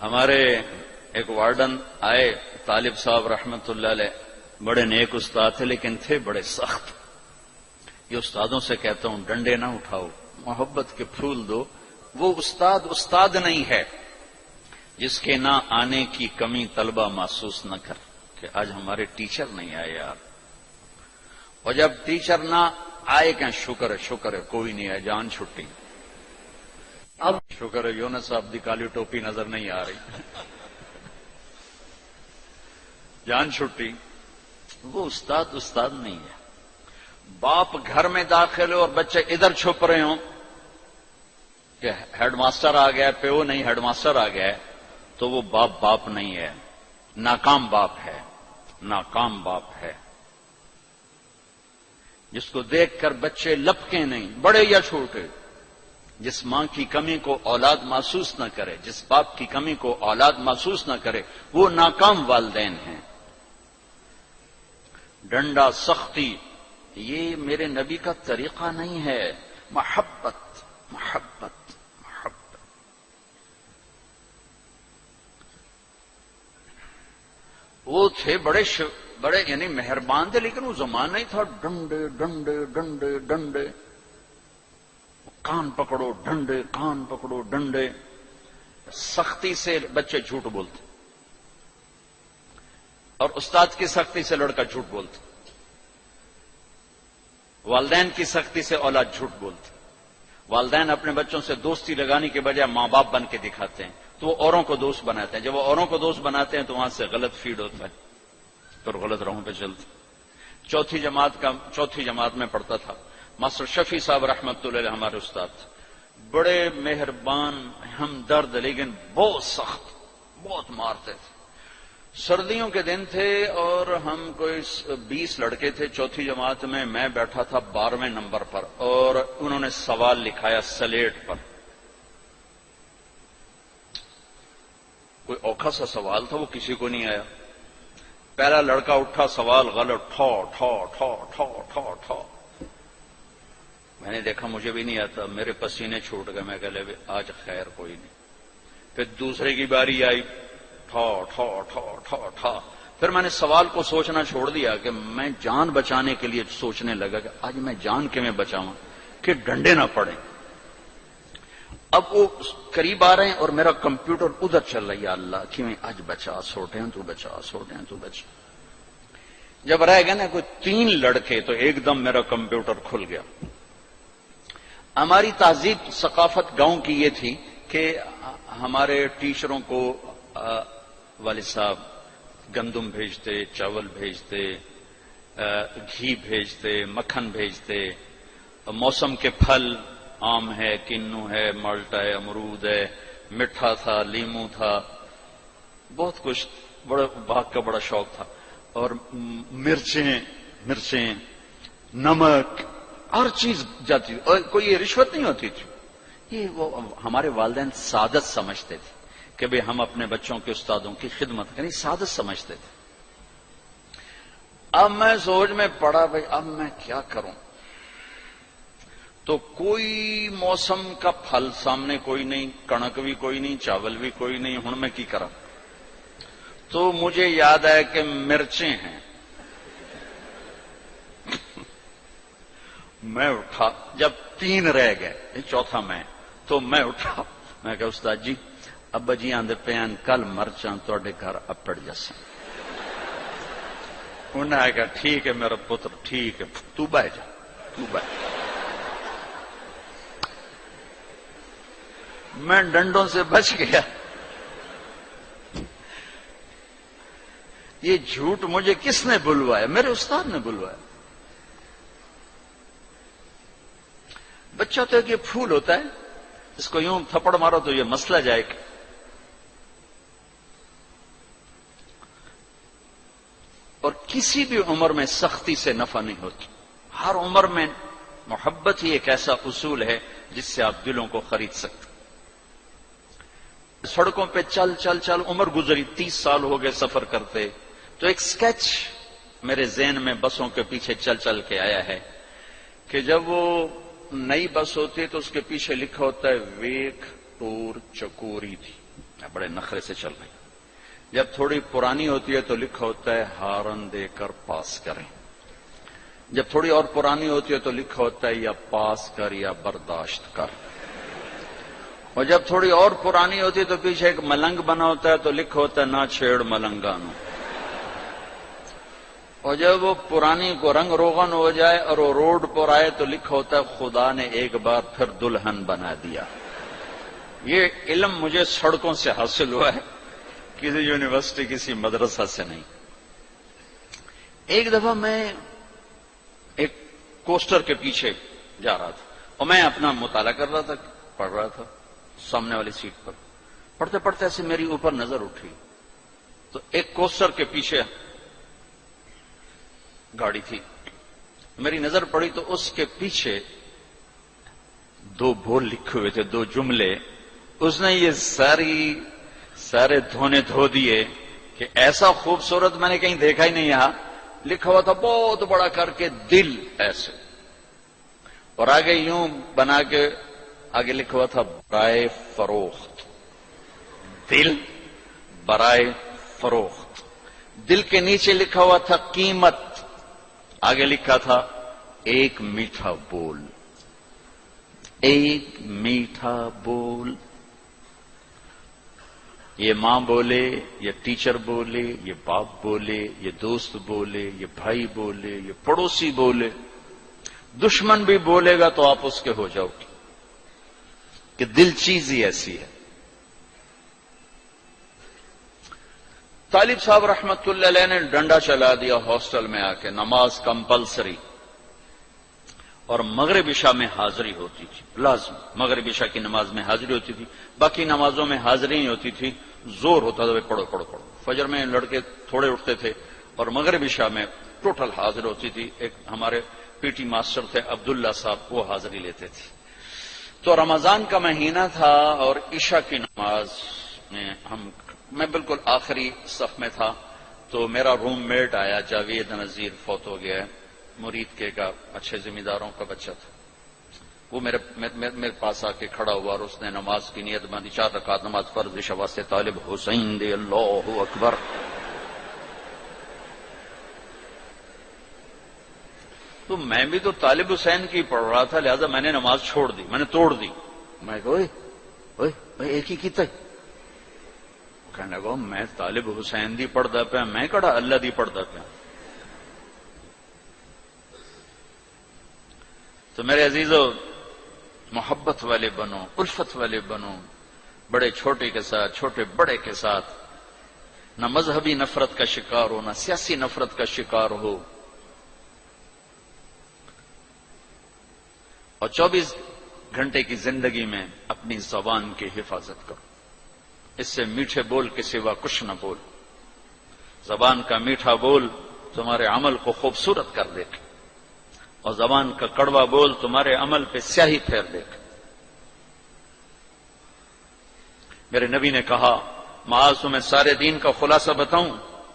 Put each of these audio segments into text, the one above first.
ہمارے ایک وارڈن آئے طالب صاحب رحمت اللہ علیہ، بڑے نیک استاد تھے لیکن تھے بڑے سخت. یہ استادوں سے کہتا ہوں ڈنڈے نہ اٹھاؤ، محبت کے پھول دو. وہ استاد نہیں ہے جس کے نہ آنے کی کمی طلبہ محسوس نہ کر کہ آج ہمارے ٹیچر نہیں آئے یار. اور جب ٹیچر نہ آئے کہ شکر ہے کوئی نہیں آئے، جان چھٹی. اب شکر ہے یونس صاحب دی کالی ٹوپی نظر نہیں آ رہی، جان چھٹی. وہ استاد نہیں ہے. باپ گھر میں داخل ہو اور بچے ادھر چھپ رہے ہوں کہ ہیڈ ماسٹر آ گیا، پیو نہیں ہیڈ ماسٹر آ گیا، تو وہ باپ نہیں ہے، ناکام باپ ہے. ناکام باپ ہے جس کو دیکھ کر بچے لپکیں نہیں، بڑے یا چھوٹے. جس ماں کی کمی کو اولاد محسوس نہ کرے، جس باپ کی کمی کو اولاد محسوس نہ کرے، وہ ناکام والدین ہیں. ڈنڈا سختی یہ میرے نبی کا طریقہ نہیں ہے. محبت محبت محبت. وہ تھے بڑے یعنی مہربان تھے، لیکن وہ زمانہ ہی تھا ڈنڈے ڈنڈے ڈنڈے ڈنڈے. کان پکڑو ڈنڈے، کان پکڑو ڈنڈے. سختی سے بچے جھوٹ بولتے اور استاد کی سختی سے لڑکا جھوٹ بولتا. والدین کی سختی سے اولاد جھوٹ بولتی. والدین اپنے بچوں سے دوستی لگانے کے بجائے ماں باپ بن کے دکھاتے ہیں تو وہ اوروں کو دوست بناتے ہیں. جب وہ اوروں کو دوست بناتے ہیں تو وہاں سے غلط فیڈ ہوتا ہے، پھر غلط راہوں پہ چلتے. چوتھی جماعت میں پڑھتا تھا. ماسٹر شفیع صاحب رحمت اللہ علیہ ہمارے استاد تھے. بڑے مہربان، ہمدرد، لیکن بہت سخت، بہت مارتے تھے. سردیوں کے دن تھے اور ہم کوئی 20 لڑکے تھے چوتھی جماعت میں. میں بیٹھا تھا 12ویں نمبر پر اور انہوں نے سوال لکھایا سلیٹ پر. کوئی اوکھا سا سوال تھا، وہ کسی کو نہیں آیا. پہلا لڑکا اٹھا، سوال غلط، ٹھو ٹھو ٹھو ٹھو ٹھو ٹھو. میں نے دیکھا مجھے بھی نہیں آتا، میرے پسینے چھوٹ گئے. میں کہہ لے آج خیر کوئی نہیں. پھر دوسرے کی باری آئی، ٹھو ٹھو ٹھو ٹھو ٹھو. پھر میں نے سوال کو سوچنا چھوڑ دیا کہ میں جان بچانے کے لیے سوچنے لگا کہ آج میں جان کیویں بچاؤں کہ ڈنڈے نہ پڑیں. اب وہ قریب آ رہے ہیں اور میرا کمپیوٹر ادھر چل رہا ہے، یا اللہ کیویں آج بچا سوٹے ہیں تو بچا، سوٹے ہیں تو بچا. جب رہ گئے نا کوئی 3 لڑکے تو ایک دم میرا کمپیوٹر کھل گیا. ہماری تہذیب ثقافت گاؤں کی یہ تھی کہ ہمارے ٹیچروں کو والد صاحب گندم بھیجتے، چاول بھیجتے، گھی بھیجتے، مکھن بھیجتے. موسم کے پھل آم ہے، کنو ہے، مالٹا ہے، امرود ہے، میٹھا تھا، لیمو تھا، بہت کچھ. بڑا باغ کا بڑا شوق تھا. اور مرچیں، نمک، ہر چیز جاتی. اور کوئی رشوت نہیں ہوتی تھی. یہ وہ ہمارے والدین سعادت سمجھتے تھے کہ بھئی ہم اپنے بچوں کے استادوں کی خدمت کریں، سعادت سمجھتے تھے. اب میں سوچ میں پڑا بھئی اب میں کیا کروں. تو کوئی موسم کا پھل سامنے کوئی نہیں، کنک بھی کوئی نہیں، چاول بھی کوئی نہیں. ہن میں کی کرا؟ تو مجھے یاد آیا کہ مرچیں ہیں. میں اٹھا، جب 3 رہ گئے، چوتھا میں، تو میں اٹھا. میں کہا استاد جی ابا جی آندے پیان کل مرچاں تواڈے گھر اپڑ جسن. انہوں نے کہا ٹھیک ہے میرا پتر، ٹھیک ہے، تو بہ جا، تو بہ. میں ڈنڈوں سے بچ گیا. یہ جھوٹ مجھے کس نے بلوایا؟ میرے استاد نے بلوایا. بچہ تو ایک یہ پھول ہوتا ہے، اس کو یوں تھپڑ مارو تو یہ مسئلہ جائے گا. اور کسی بھی عمر میں سختی سے نفع نہیں ہوتی. ہر عمر میں محبت ہی ایک ایسا اصول ہے جس سے آپ دلوں کو خرید سکتے. سڑکوں پہ چل چل چل عمر گزری، 30 سال ہو گئے سفر کرتے. تو ایک سکیچ میرے ذہن میں بسوں کے پیچھے چل چل کے آیا ہے کہ جب وہ نئی بس ہوتی ہے تو اس کے پیچھے لکھا ہوتا ہے ویک ٹور چکوری تھی. بڑے نخرے سے چل رہی. جب تھوڑی پرانی ہوتی ہے تو لکھا ہوتا ہے ہارن دے کر پاس کریں. جب تھوڑی اور پرانی ہوتی ہے تو لکھا ہوتا ہے یا پاس کر یا برداشت کر. اور جب تھوڑی اور پرانی ہوتی ہے تو پیچھے ایک ملنگ بنا ہوتا ہے تو لکھا ہوتا ہے نہ چھیڑ ملنگانو. اور جب وہ پرانی کو رنگ روغن ہو جائے اور وہ روڈ پر آئے تو لکھا ہوتا ہے خدا نے ایک بار پھر دلہن بنا دیا. یہ علم مجھے سڑکوں سے حاصل ہوا ہے، کسی یونیورسٹی کسی مدرسہ سے نہیں. ایک دفعہ میں ایک کوسٹر کے پیچھے جا رہا تھا اور میں اپنا مطالعہ کر رہا تھا، پڑھ رہا تھا سامنے والی سیٹ پر. پڑھتے پڑھتے ایسے میری اوپر نظر اٹھی تو ایک کوسٹر کے پیچھے گاڑی تھی. میری نظر پڑی تو اس کے پیچھے دو بول لکھے ہوئے تھے، دو جملے. اس نے یہ سارے دھونے دھو دیے کہ ایسا خوبصورت میں نے کہیں دیکھا ہی نہیں. یہاں لکھا ہوا تھا بہت بڑا کر کے دل ایسے، اور آگے یوں بنا کے آگے لکھا ہوا تھا برائے فروخت. دل برائے فروخت. دل کے نیچے لکھا ہوا تھا قیمت، آگے لکھا تھا ایک میٹھا بول. ایک میٹھا بول. یہ ماں بولے، یہ ٹیچر بولے، یہ باپ بولے، یہ دوست بولے، یہ بھائی بولے، یہ پڑوسی بولے، دشمن بھی بولے گا تو آپ اس کے ہو جاؤ گے کہ دل چیز ہی ایسی ہے. طالب صاحب رحمت اللہ علیہ نے ڈنڈا چلا دیا ہاسٹل میں آ کے. نماز کمپلسری اور مغرب عشاء میں حاضری ہوتی تھی، لازم. مغرب عشاء کی نماز میں حاضری ہوتی تھی، باقی نمازوں میں حاضری نہیں ہوتی تھی. زور ہوتا تھا پڑھو پڑھو پڑھو. فجر میں لڑکے تھوڑے اٹھتے تھے اور مغرب عشاء میں ٹوٹل حاضر ہوتی تھی. ایک ہمارے پی ٹی ماسٹر تھے عبداللہ صاحب، وہ حاضری لیتے تھے. تو رمضان کا مہینہ تھا اور عشاء کی نماز میں میں بالکل آخری صف میں تھا. تو میرا روم میٹ آیا، جاوید نذیر، فوت ہو گیا ہے، مرید کے کا اچھے ذمہ داروں کا بچہ تھا. وہ میرے پاس آ کے کھڑا ہوا اور اس نے نماز کی نیت باندھی. 4 رکعت نماز فرض عشاء واسطے طالب حسین دے اللہ اکبر. تو میں بھی تو طالب حسین کی پڑھ رہا تھا، لہذا میں نے نماز چھوڑ دی، میں نے توڑ دی. میں کہا ایک ہی کیتا ہے. کہنے لگا میں طالب حسین دی پڑھدا پیا، میں کہڑا اللہ دی پڑھدا پیا. تو میرے عزیزو، محبت والے بنو، الفت والے بنو، بڑے چھوٹے کے ساتھ، چھوٹے بڑے کے ساتھ. نہ مذہبی نفرت کا شکار ہو، نہ سیاسی نفرت کا شکار ہو. اور 24 گھنٹے کی زندگی میں اپنی زبان کی حفاظت کرو. اس سے میٹھے بول کے سوا کچھ نہ بول. زبان کا میٹھا بول تمہارے عمل کو خوبصورت کر دے گا اور زبان کا کڑوا بول تمہارے عمل پہ سیاہی پھیر دے گا. میرے نبی نے کہا معاذ تمہیں سارے دین کا خلاصہ بتاؤں؟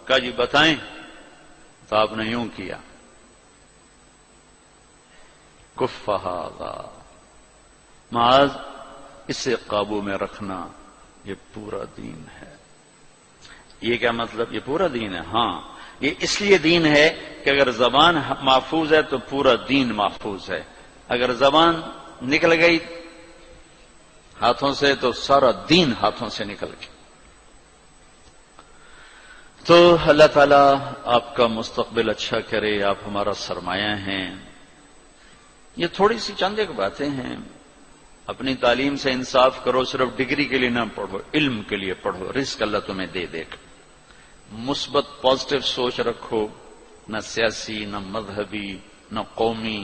کہا جی بتائیں. تو آپ نے یوں کیا، کف ھذا، معاذ اسے قابو میں رکھنا، یہ پورا دین ہے. یہ کیا مطلب؟ یہ پورا دین ہے. ہاں، یہ اس لیے دین ہے کہ اگر زبان محفوظ ہے تو پورا دین محفوظ ہے. اگر زبان نکل گئی ہاتھوں سے تو سارا دین ہاتھوں سے نکل گیا. تو اللہ تعالیٰ آپ کا مستقبل اچھا کرے. آپ ہمارا سرمایہ ہیں. یہ تھوڑی سی چند ایک باتیں ہیں. اپنی تعلیم سے انصاف کرو. صرف ڈگری کے لیے نہ پڑھو، علم کے لیے پڑھو. رزق اللہ تمہیں دے دے گا. مثبت پازیٹو سوچ رکھو، نہ سیاسی، نہ مذہبی، نہ قومی.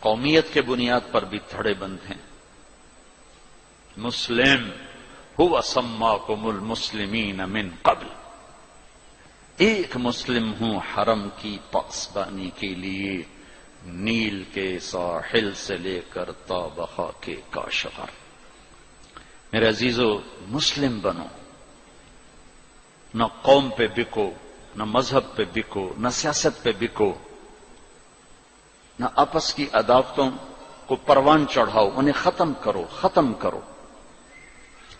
قومیت کے بنیاد پر بھی دھڑے بند ہیں. مسلم هو سماکم المسلمین من قبل. ایک مسلم ہوں حرم کی پاسبانی کے لیے، نیل کے ساحل سے لے کر تا بخا کے کاشغر. میرے عزیزو، مسلم بنو. نہ قوم پہ بکو، نہ مذہب پہ بکو، نہ سیاست پہ بکو، نہ آپس کی عداوتوں کو پروان چڑھاؤ. انہیں ختم کرو، ختم کرو.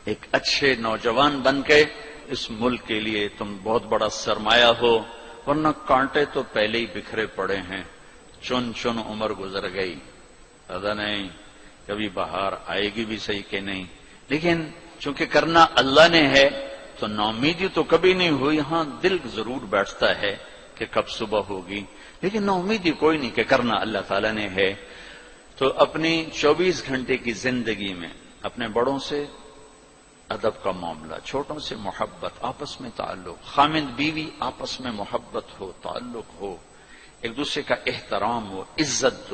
ایک اچھے نوجوان بن کے اس ملک کے لیے تم بہت بڑا سرمایہ ہو، ورنہ کانٹے تو پہلے ہی بکھرے پڑے ہیں، چن چن عمر گزر گئی، پتہ نہیں کبھی بہار آئے گی بھی صحیح کہ نہیں، لیکن چونکہ کرنا اللہ نے ہے تو ناامیدی تو کبھی نہیں ہوئی، ہاں دل ضرور بیٹھتا ہے کہ کب صبح ہوگی، لیکن ناامیدی کوئی نہیں کہ کرنا اللہ تعالیٰ نے ہے۔ تو اپنی 24 گھنٹے کی زندگی میں اپنے بڑوں سے ادب کا معاملہ، چھوٹوں سے محبت، آپس میں تعلق، خامند بیوی آپس میں محبت ہو، تعلق ہو، ایک دوسرے کا احترام ہو، عزت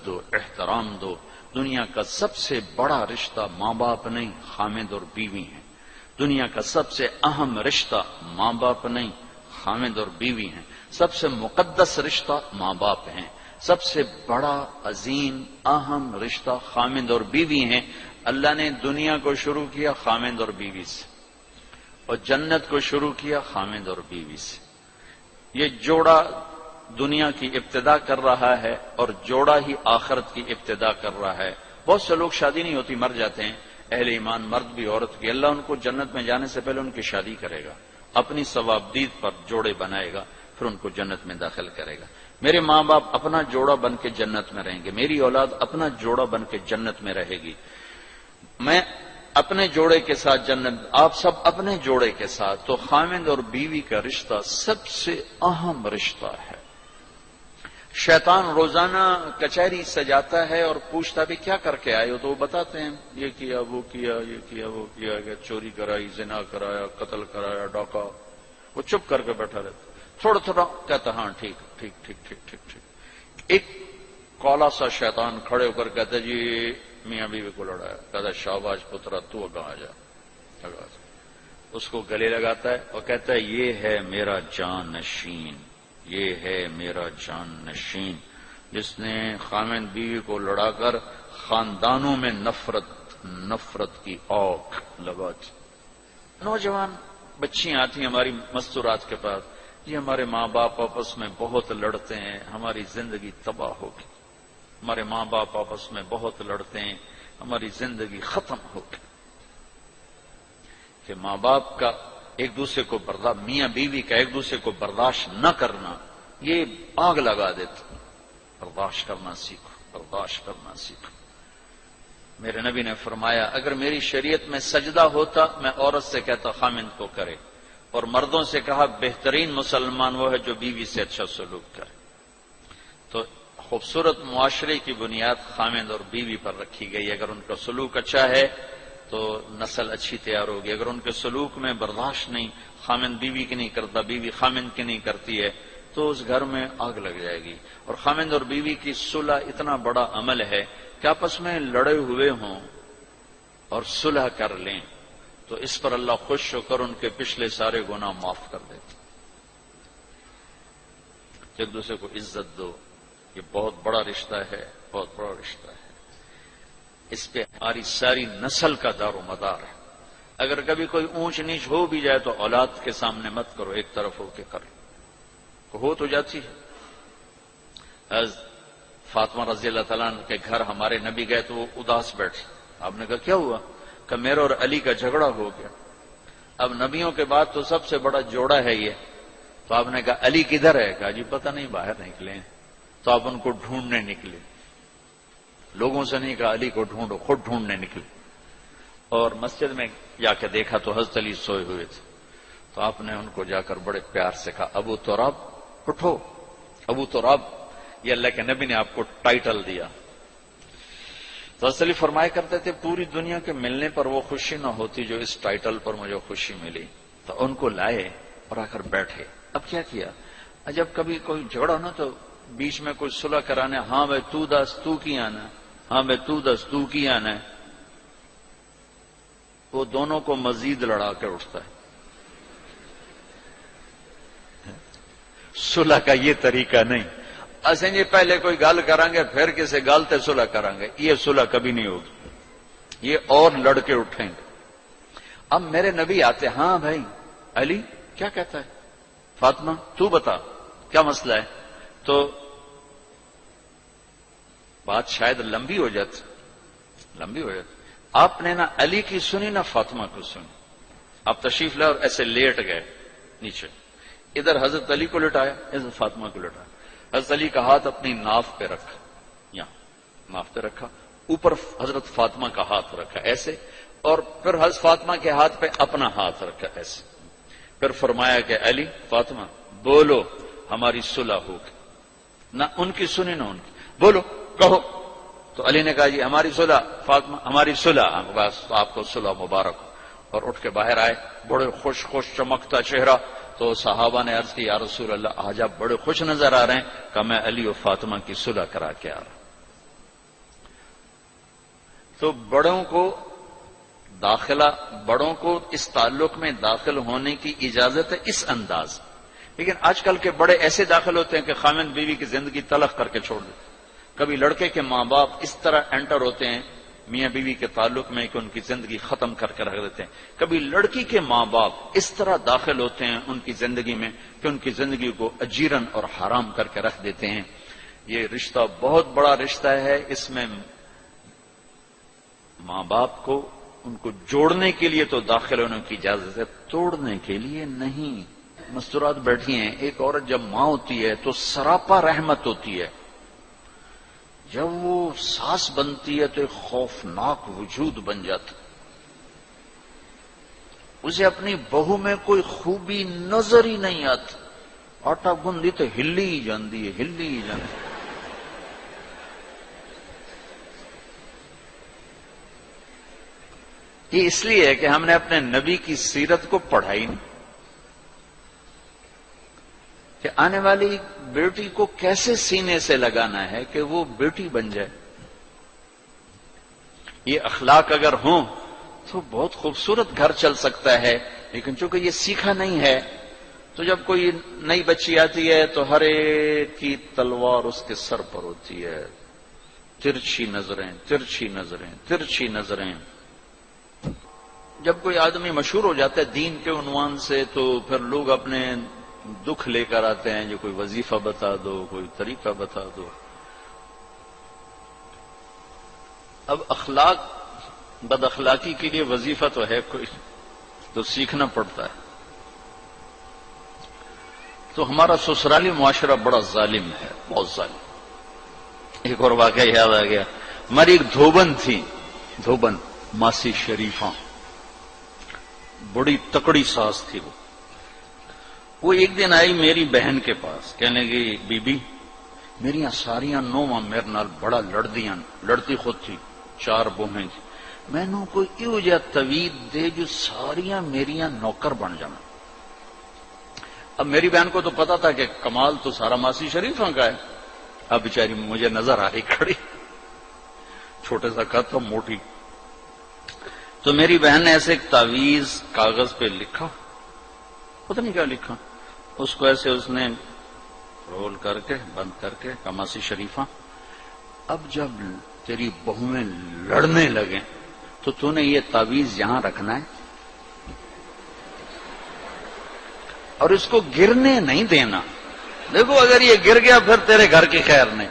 دو، احترام دو۔ دنیا کا سب سے بڑا رشتہ ماں باپ نہیں، خامند اور بیوی ہیں۔ دنیا کا سب سے اہم رشتہ ماں باپ نہیں، خامند اور بیوی ہیں۔ سب سے مقدس رشتہ ماں باپ ہیں۔ سب سے بڑا عظیم اہم رشتہ خامند اور بیوی ہیں۔ اللہ نے دنیا کو شروع کیا خامند اور بیوی سے، اور جنت کو شروع کیا خامند اور بیوی سے۔ یہ جوڑا دنیا کی ابتدا کر رہا ہے اور جوڑا ہی آخرت کی ابتدا کر رہا ہے۔ بہت سے لوگ شادی نہیں ہوتی مر جاتے ہیں، اہل ایمان مرد بھی عورت بھی، اللہ ان کو جنت میں جانے سے پہلے ان کی شادی کرے گا، اپنی ثوابدید پر جوڑے بنائے گا، پھر ان کو جنت میں داخل کرے گا۔ میرے ماں باپ اپنا جوڑا بن کے جنت میں رہیں گے، میری اولاد اپنا جوڑا بن کے جنت میں رہے گی، میں اپنے جوڑے کے ساتھ جنت، آپ سب اپنے جوڑے کے ساتھ۔ تو خامند اور بیوی کا رشتہ سب سے اہم رشتہ ہے۔ شیطان روزانہ کچہری سجاتا ہے اور پوچھتا بھی کیا کر کے آئے ہو، تو وہ بتاتے ہیں یہ کیا وہ کیا، یہ کیا وہ کیا، چوری کرائی، زنا کرایا، قتل کرایا، ڈاکہ۔ وہ چپ کر کے بیٹھا رہتا، تھوڑا تھوڑا کہتا ہاں ٹھیک ٹھیک ٹھیک ٹھیک ٹھیک ٹھیک۔ ایک کالا سا شیطان کھڑے ہو کر کہتا جی میاں بیوی کو لڑایا، کہتا شاباش پترا تو اگاں آ جا، اس کو گلے لگاتا ہے اور کہتا ہے یہ ہے میرا جان نشین، یہ ہے میرا جان نشین، جس نے خامند بیوی کو لڑا کر خاندانوں میں نفرت کی آگ لگا دی۔ نوجوان بچیاں آتی ہیں ہماری مستورات کے پاس، یہ ہمارے ماں باپ آپس میں بہت لڑتے ہیں، ہماری زندگی تباہ ہوگی، ہمارے ماں باپ آپس میں بہت لڑتے ہیں، ہماری زندگی ختم ہوگی۔ کہ ماں باپ کا ایک دوسرے کو میاں بیوی کا ایک دوسرے کو برداشت نہ کرنا یہ آگ لگا دیتا۔ برداشت کرنا سیکھو، برداشت کرنا سیکھو۔ میرے نبی نے فرمایا اگر میری شریعت میں سجدہ ہوتا میں عورت سے کہتا خامند کو کرے، اور مردوں سے کہا بہترین مسلمان وہ ہے جو بیوی سے اچھا سلوک کرے۔ تو خوبصورت معاشرے کی بنیاد خامند اور بیوی پر رکھی گئی، اگر ان کا سلوک اچھا ہے تو نسل اچھی تیار ہوگی، اگر ان کے سلوک میں برداشت نہیں، خامند بیوی کی نہیں کرتا، بیوی خامند کی نہیں کرتی ہے، تو اس گھر میں آگ لگ جائے گی۔ اور خامند اور بیوی کی صلح اتنا بڑا عمل ہے کہ آپس میں لڑے ہوئے ہوں اور صلح کر لیں تو اس پر اللہ خوش ہو کر ان کے پچھلے سارے گناہ معاف کر دیتے۔ ایک دوسرے کو عزت دو، یہ بہت بڑا رشتہ ہے، بہت بڑا رشتہ ہے، اس پہ ہماری ساری نسل کا دار و مدار ہے۔ اگر کبھی کوئی اونچ نیچ ہو بھی جائے تو اولاد کے سامنے مت کرو، ایک طرف ہو کے کرو، ہو تو جاتی ہے۔ حضرت فاطمہ رضی اللہ تعالیٰ عنہ کے گھر ہمارے نبی گئے تو وہ اداس بیٹھے، آپ نے کہا کیا ہوا؟ کہ میرے اور علی کا جھگڑا ہو گیا۔ اب نبیوں کے بعد تو سب سے بڑا جوڑا ہے یہ، تو آپ نے کہا علی کدھر ہے؟ کہا جی پتہ نہیں، باہر نکلے ہیں۔ تو آپ ان کو ڈھونڈنے نکلے، لوگوں سے نہیں کہا علی کو ڈھونڈو، خود ڈھونڈنے نکلے، اور مسجد میں جا کے دیکھا تو حضرت علی سوئے ہوئے تھے۔ تو آپ نے ان کو جا کر بڑے پیار سے کہا ابو تراب اٹھو، ابو تراب، یہ اللہ کے نبی نے آپ کو ٹائٹل دیا۔ تو حضرت علی فرمایا کرتے تھے پوری دنیا کے ملنے پر وہ خوشی نہ ہوتی جو اس ٹائٹل پر مجھے خوشی ملی۔ تو ان کو لائے اور آ کر بیٹھے۔ اب کیا کیا؟ جب کبھی کوئی جھگڑا نا تو بیچ میں کوئی صلح کرانے، ہاں بھائی تو دس تو کی آنا، ہاں بھائی تو دس تو کی آنا ہے، وہ دونوں کو مزید لڑا کے اٹھتا ہے۔ صلح کا یہ طریقہ نہیں، اسیں جی پہلے کوئی گل کریں گے پھر کسی گل تے صلح کریں گے، یہ صلح کبھی نہیں ہوگی، یہ اور لڑ کے اٹھیں گے۔ اب میرے نبی آتے، ہاں بھائی علی کیا کہتا ہے، فاطمہ تو بتا کیا مسئلہ ہے، تو بات شاید لمبی ہو جاتی۔ آپ نے نہ علی کی سنی نہ فاطمہ کو سنی. آپ تشریف لائے اور ایسے لیٹ گئے نیچے. ادھر حضرت علی کو لٹایا, ادھر فاطمہ کو لٹایا. حضرت علی کا ہاتھ اپنی ناف پہ رکھا, یہاں ناف پہ رکھا, اوپر حضرت فاطمہ کا ہاتھ رکھا ایسے, اور پھر حضرت فاطمہ کے ہاتھ پہ اپنا ہاتھ رکھا ایسے. پھر فرمایا کہ علی فاطمہ بولو ہماری صلح ہوگی. نہ ان کی سنی نہ ان کی, بولو کہو. تو علی نے کہا جی ہماری صلح, فاطمہ ہماری صلح, بس آپ کو صلح مبارک ہو. اور اٹھ کے باہر آئے, بڑے خوش چمکتا چہرہ. تو صحابہ نے عرض کی یا رسول اللہ آج آپ بڑے خوش نظر آ رہے ہیں. کہ میں علی و فاطمہ کی صلح کرا کے آ رہا ہوں. تو بڑوں کو اس تعلق میں داخل ہونے کی اجازت ہے اس انداز. لیکن آج کل کے بڑے ایسے داخل ہوتے ہیں کہ خاوند بیوی کی زندگی تلخ کر کے چھوڑ دیتے. کبھی لڑکے کے ماں باپ اس طرح انٹر ہوتے ہیں میاں بیوی کے تعلق میں کہ ان کی زندگی ختم کر کے رکھ دیتے ہیں. کبھی لڑکی کے ماں باپ اس طرح داخل ہوتے ہیں ان کی زندگی میں کہ ان کی زندگی کو اجیرن اور حرام کر کے رکھ دیتے ہیں. یہ رشتہ بہت بڑا رشتہ ہے. اس میں ماں باپ کو ان کو جوڑنے کے لیے تو داخل ہونے کی اجازت ہے, توڑنے کے لیے نہیں. مستورات بیٹھی ہیں, ایک عورت جب ماں ہوتی ہے تو سراپا رحمت ہوتی ہے. جب وہ ساس بنتی ہے تو ایک خوفناک وجود بن جاتا. اسے اپنی بہو میں کوئی خوبی نظر ہی نہیں آتی. آٹا گندی تو ہلی ہی جاندی ہے, ہلی ہی جاندی. یہ اس لیے ہے کہ ہم نے اپنے نبی کی سیرت کو پڑھائی نہیں کہ آنے والی بیٹی کو کیسے سینے سے لگانا ہے کہ وہ بیٹی بن جائے. یہ اخلاق اگر ہوں تو بہت خوبصورت گھر چل سکتا ہے. لیکن چونکہ یہ سیکھا نہیں ہے تو جب کوئی نئی بچی آتی ہے تو ہر ایک کی تلوار اس کے سر پر ہوتی ہے. ترچھی نظریں, ترچھی نظریں, ترچھی نظریں. جب کوئی آدمی مشہور ہو جاتا ہے دین کے عنوان سے تو پھر لوگ اپنے دکھ لے کر آتے ہیں. جو کوئی وظیفہ بتا دو, کوئی طریقہ بتا دو. اب اخلاق بد اخلاقی کے لیے وظیفہ تو ہے کوئی, تو سیکھنا پڑتا ہے. تو ہمارا سسرالی معاشرہ بڑا ظالم ہے, بہت ظالم. ایک اور واقعہ یاد آ گیا. ہماری ایک دھوبن تھی, دھوبن ماسی شریفہ, بڑی تکڑی ساس تھی. وہ ایک دن آئی میری بہن کے پاس, کہنے لگی بی بی میریاں ساریاں نوواں میرے نال بڑا لڑدیاں, لڑتی خود تھی, 4 بوہیں تھی. میں نو کوئی ایو جا توید دے جو ساریاں میریاں نوکر بن جانا. اب میری بہن کو تو پتا تھا کہ کمال تو سارا ماسی شریفہ کا ہے. اب بیچاری مجھے نظر آ رہی کھڑی, چھوٹے سا قد تھا, موٹی. تو میری بہن نے ایسے ایک تعویذ کاغذ پہ لکھا, پتہ نہیں کیا لکھا, اس کو ایسے اس نے رول کر کے بند کر کے کماسی شریفہ اب جب تیری بہویں لڑنے لگیں تو نے یہ تعویذ یہاں رکھنا ہے اور اس کو گرنے نہیں دینا. دیکھو اگر یہ گر گیا پھر تیرے گھر کی خیر نہیں.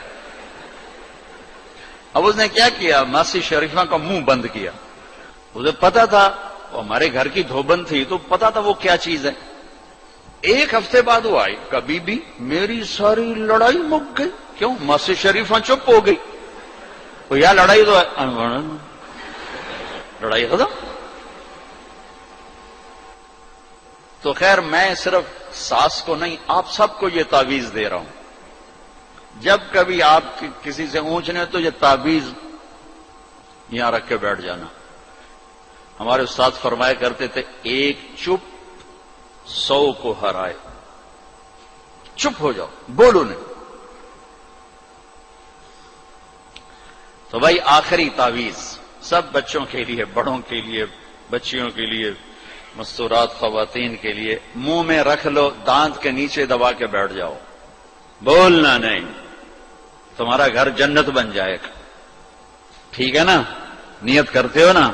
اب اس نے کیا کیا, ماسی شریفہ کا منہ بند کیا. اسے پتا تھا وہ ہمارے گھر کی دھوبن تھی تو پتا تھا وہ کیا چیز ہے. 1 ہفتے بعد وہ آئی, کبھی بھی میری ساری لڑائی مک گئی. کیوں؟ ماسی شریفہ چپ ہو گئی. وہ یا لڑائی تو لڑائی ختم. تو خیر میں صرف ساس کو نہیں آپ سب کو یہ تعویذ دے رہا ہوں. جب کبھی آپ کسی سے اونچنے تو یہ تعویذ یہاں رکھ کے بیٹھ جانا. ہمارے استاد فرمایا کرتے تھے ایک چپ 100 کو ہرائے. چپ ہو جاؤ, بولو نہیں. تو بھائی آخری تعویذ سب بچوں کے لیے, بڑوں کے لیے, بچیوں کے لیے, مستورات خواتین کے لیے. منہ میں رکھ لو, دانت کے نیچے دبا کے بیٹھ جاؤ, بولنا نہیں. تمہارا گھر جنت بن جائے گا. ٹھیک ہے نا؟ نیت کرتے ہو نا؟